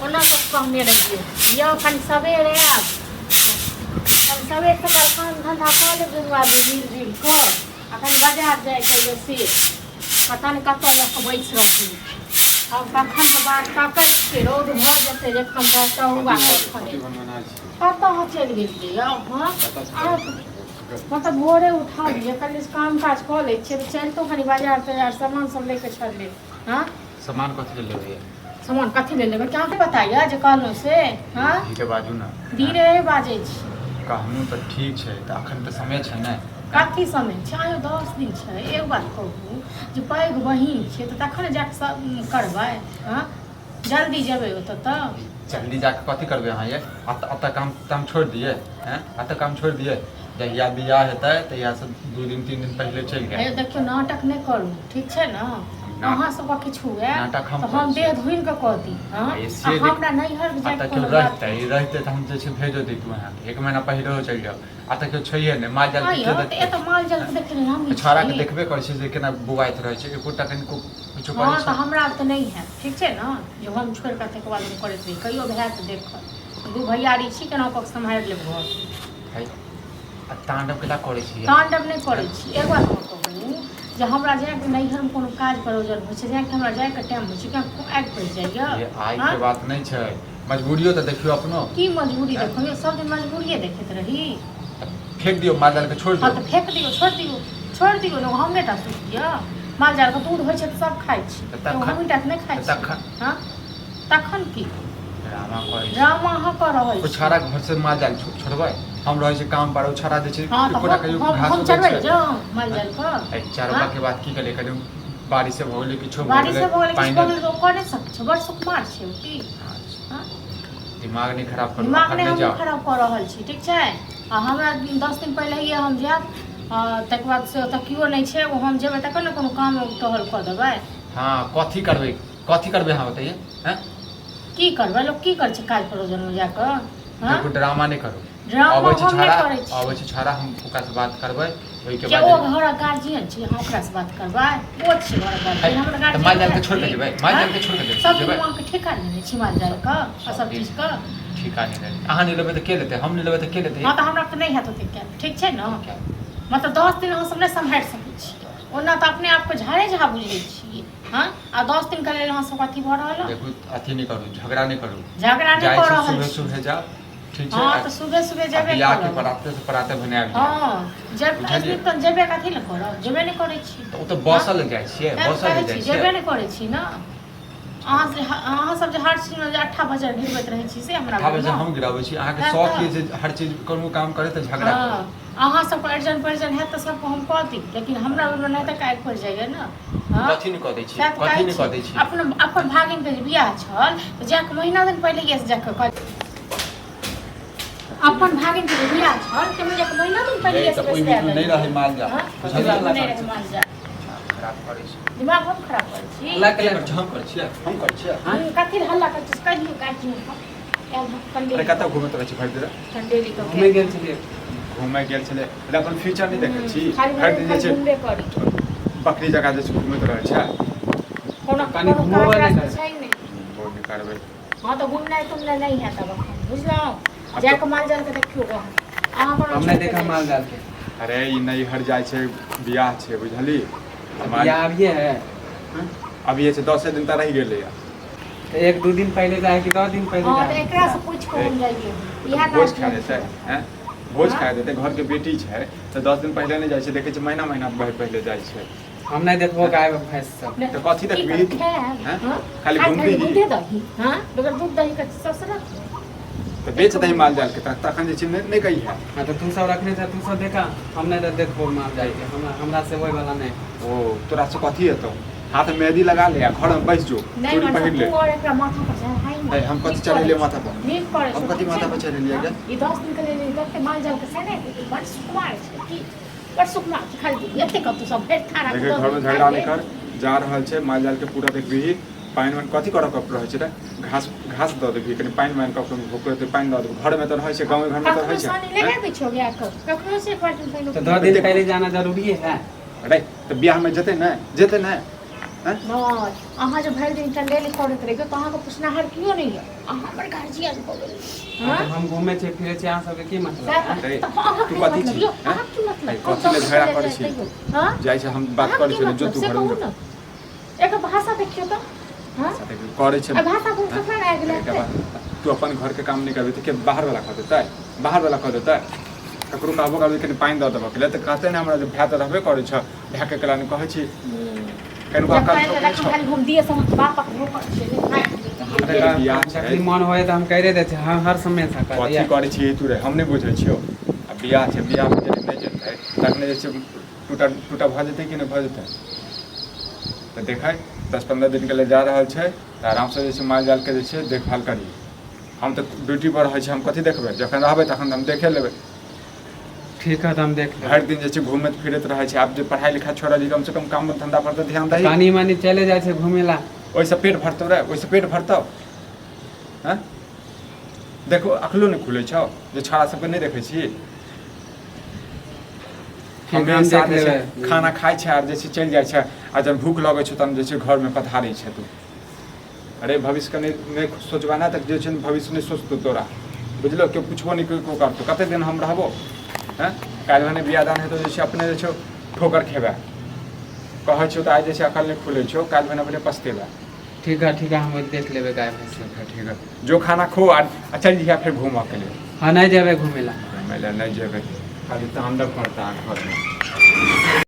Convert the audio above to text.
ओना तो कहने रहिए यौ कनि सवेरे आब कनि सवेर सकाल काम धंधा कऽ लेबै बाबू मिल कऽ आ कनि बाजार जाइके से पता नहि कतऽ लऽ कऽ बैस रहू अब कखन बात ताकै छियै रौद भऽ जेतै एकदम कहूँगा कतऽ चलि गेलियै यौ हाँ मतलब भोरे उठा लिये कल काम काज कऽ लै छियै तऽ चलितो कनि बाजार तजार सामान सब लेके छलै हाँ सामान कथी ले लेबै सामान कथी ले लेबै क्या बताइए जे कहलहुँ से हाँ धीरे बाजू ना धीरे बाजै छी कहलहुँ तऽ ठीक छै तऽ एखन तऽ समय छै ने कथी समय छै आयो 10 दिन छै एक बात कहू जे पैघ बहिन छै तऽ तखन जाकऽ करबै हाँ जल्दी जेबै ओतऽ तऽ जल्दी जाके कथी करबै अहाँ ये अतऽ काम छोड़ि दिए हैं अतऽ काम छोड़ि दिए जहिया बियाह हेतै तहिया से 2 दिन 3 दिन पहले चलि गए देखियौ नाटक नहि करू ठीक छै ने अहाँ सबके किछु हुए नाटक हम देह धुरि कऽ कह दी हमरा नैहर रहतै तऽ हम जे छै भेजो दैतू अहाँके 1 महीना पहिले चलि जाउ आ तऽ केओ छैहे नहि माल जाल माल जाल के देखे हम छौड़ा के देखबे करै छै जे केना बुआइत रहै छै एकोटा कनिको किछु करै छै तऽ हमरा तऽ नहि है ठीक छै ने जो हम छोड़ि कऽ तकर बाद करैत रही कहियो भए तऽ देख 2 भैयारी छी केना कऽ सम्हारि लेब घर तांडव केला करै छी तांडव नहि करै छी एक बात हम कहू जे हमरा जाके नैहरमे कोनो काज प्रयोजन होइ छै जाके हमरा जाके टाइम होइ छै क्या आगि पड़ि जाइए आइ के बात नहि छै मजबूरियो तऽ देखियो अपनो की मजबूरी देखियो सब दिन मजबूरिये देखैत रही फेंक दियो माल जाल के छोड़ दियो हां तऽ फेंक दियो छोड़ दियो ने हम बेटा सुत दिया माल जाल के दूध होइ छै तऽ सब खाइ छी तऽ हम बेटा नहि खाइ छी हां तखन की ड्रामा हाँ कर रहल छी छाड़ा घर से माल जाल छोड़बै हम रहे छै काम पर छाड़ा दे छै एकोटा कहियो घास चढ़बै जो माल जाल पर चारों के बात की करे कनी बारिश से भोले किछो बारिश से भोले किछो भोले तो करे सक छै बड़ सुकुमार छै की हां दिमाग नहीं खराब करू दिमाग नहीं खराब कर रहल छी ठीक छै आ हमरा 10 दिन पहिले ही हम जाब तक बाद से त कियो नहीं छै हम जेबै तक ने कोनो काम टहल क देबै हां कथी करबै हां बताइए हैं की करबै लोग की कर छै काज प्रयोजन में जाके हां देखो ड्रामा नहीं करू ड्रामा हम नहीं करै छी आबै छै छाड़ा हम ओकरा से बात करबै ओइ के बाद ओ घर गार्जियन छी हम ओकरा से बात करबै ओ छी घर गार्जियन हमरा गार्जियन माल जाल के छोड़ के जेबै माल जाल के छोड़ के जेबै सब वहां के ठेका लेने छी माल जाल का आ सब चीज का ठेका नहीं लेने अहाँ नहीं लेबै त के लेतै हम नहीं लेबै त के लेतै हां त हमरा त नहीं हेत ओते ठीक छै न मतलब 10 दिन हम सब नहीं संभाल सकै छी ओना त अपने आप को झाड़े झा बुझै छी हां आ 10 दिन के लेल हम सब अथी भ रहल देखो अथी नहीं करू झगड़ा नहीं करू कर रहल सुबह जाओ ठीक है हां त सुबह जेबे बियाह के पराते भने आबि हां जब तो जेबे कथि ल करब जेबे नहीं करै छी त ओ त बसल जाइ छियै बसल जाइ छियै जेबे नहीं करै छी न अहाँ सब जे हर चीज में 8 बजे गिरबैत रहै छी से हमरा 8 बजे हम गिराबै छी अहाँ के शौक ये जे हर चीज कोनो काम करे त झगड़ा अहाँ सब अर्जन है त सब हम कह दी लेकिन हमरा ओइ में नहीं त काज पड़ जाइए न कथि नहीं क दै छी कथि नहीं क दै छी अपन भागिन के बियाह छल त जाके महीना दिन पहिले ये जाके अपन भागिन के बियाह छल त मुझे महीना दिन पहिले ये कोई भी नहीं रहे माल जा खराब करे छी दिमाग हम खराब करे छी हल्ला के हम करे छी हां कथि हल्ला करे छी कहियो काटियो अरे कतौ घुमत रहे छी भर दिन ठंडेली तो घुमे गेल छले अपन फ्यूचर नहीं देखे छी भर दिन जे घुमबे करी बकरी जगह जे घुमत रहे छै कोनो पानी घुमबे नहीं बोल करबे हां तो घूमना तुमने नहीं है तब बुझलो जाके माल जाल के देखियो अहाँ कोनो हमने देखा माल जाल के अरे ई नहीं हर जाय छै बियाह छै बुझली बियाह अभी है अभी ये 10 दिन त रह गेले या तो 1-2 दिन पहले जाए कि 10 दिन पहले हां तो एकरा से पूछ के हम जाइए बियाह भोज खा देते हैं भोज खा देते घर के बेटी छै तो 10 दिन पहले नहीं जाय छै देखे छै महीना पहले जाय छै हम नहीं देखबो गाय भैंस सब तो कथि देखबी हैं खाली घूमती दूध दही हां बगैर दूध दही का ससुरा तो बेच दही माल जाल के तखन जे छै नहीं कही है हां तो तू सब रखने था तू सब देखा हम नहीं देखबो माल जाल के हमरा से होय वाला नहीं ओ तोरा से कथि हेतौ हाथ में मेहंदी लगा ले घर में बैठ जो चूड़ी पहन ले और एकरा माथा पर चढ़ाई नहीं हम कथि चढ़ेले माथा पर नीक करे हम कथि माथा पर चढ़ेलिए गे ई 10 दिन के लिए करके माल जाल के से नहीं बड़ सुकुमार छै की बड़ सुकुमार खाली एते कतु सब भेट थारा के घर में झगड़ा नहीं कर जा रहल छै माल जाल के पूरा देखबी पानी में कथि करऽ के रहे छै रे घास द देबी कनी पानी में कप भोकर ते पानी द देबी घर में त रहे छै गांव घर में त रहे छै पानी लगा दै छौ गया कखनो से क्वार्टर तो 2 दिन पहले जाना जरूरी है अरे तो बियाह में जते ना हैं? नहीं अहाँ जो भर दिन चंडेली करत रहियो तो अहाँ को पूछनाहर क्यों नहीं है अहाँ हमर गार्जियन हो गेल हाँ, तो हम घूमे छे फिरे छे अहाँ सबके की मतलब है? अरे, तो अहाँ तू के कथी मतलब छी? यो हैं? अहाँ की मतलब कथी ले झगड़ा करै छी? हां जाइ छै हम बात करै छी जो तू घर में एक भाषा देखियो तो हां करै छै आ भाषा को सफर आ गेलै एके बात, तू अपन घर के काम नहीं करबी तो के बाहर वाला कह देतै बाहर वाला कह देतै ककरो कहबो करबी कनि पानि दऽ देबऽ के लेल तऽ कहते ने हमरा जे भाय तऽ रहबे करै छ भाय के कला कहै छी कनि जब बाका पहले रख खाली घूम दिए सब बाप का मुंह पर से जखनी मन होए तो हम कह दे छे हम हर समय से कर कथी करै छी तू रे हम नहि बुझै छियौ आ बियाह छै बियाह में जे नहि जेतै तखने जे छै टूटा भऽ जेतै कि नहि भऽ जेतै तऽ देखै 10-15 दिन के लिए जा रहल छै तऽ आरामसँ जे छै माल जालके जे छै देखभाल करी हम तऽ ड्यूटी पर रहै छी हम कथी देखबै जखन रहबै तखन हम देखे लेबै ठीक है तो हम देख लेबै भरि दिन जे छै घूमैत फिरैत रहै छै आब जे पढ़ाइ लिखाइ छोड़ल कम से कम काम धंधा पर तऽ ध्यान दही पानी मानी चले जाए छे घूमे ला ओहिसँ पेट भरतौ रे ओहिसँ पेट भरतौ हैं देखो अखलो नहि खुलै छौ जे छौड़ा सबके नहि देखै छी ठीक है, हम देख लेबै खाना खाइ छै आर जे छै चलि जाइ छै आ जब भूख लगै छै तहन जे छै घरमे पधारै छै तू अरे भविष्यके नहि सोचबाना तऽ जे छै भविष्य नहि सोचतौ तोरा बुझलो केओ पुछबो नहि केओ करतौ कतेक दिन हम रहबो हैं काल्हि भने बियाह दान हेतौ जे छै अपने जे छै ठोकर खेबै कहै छौ तऽ आइ जे छै अकल नहि खुलै छौ काल्हि भने अपने पछतेबै ठीक है हम देख लेबै गाय भैंस ठीक है जो खाना खो आ चल जइया फिर घूमऽ के लिए हाँ नहीं जाबे घूमे ला घूमय लए नहि जेबै खाली तांडव करता घर में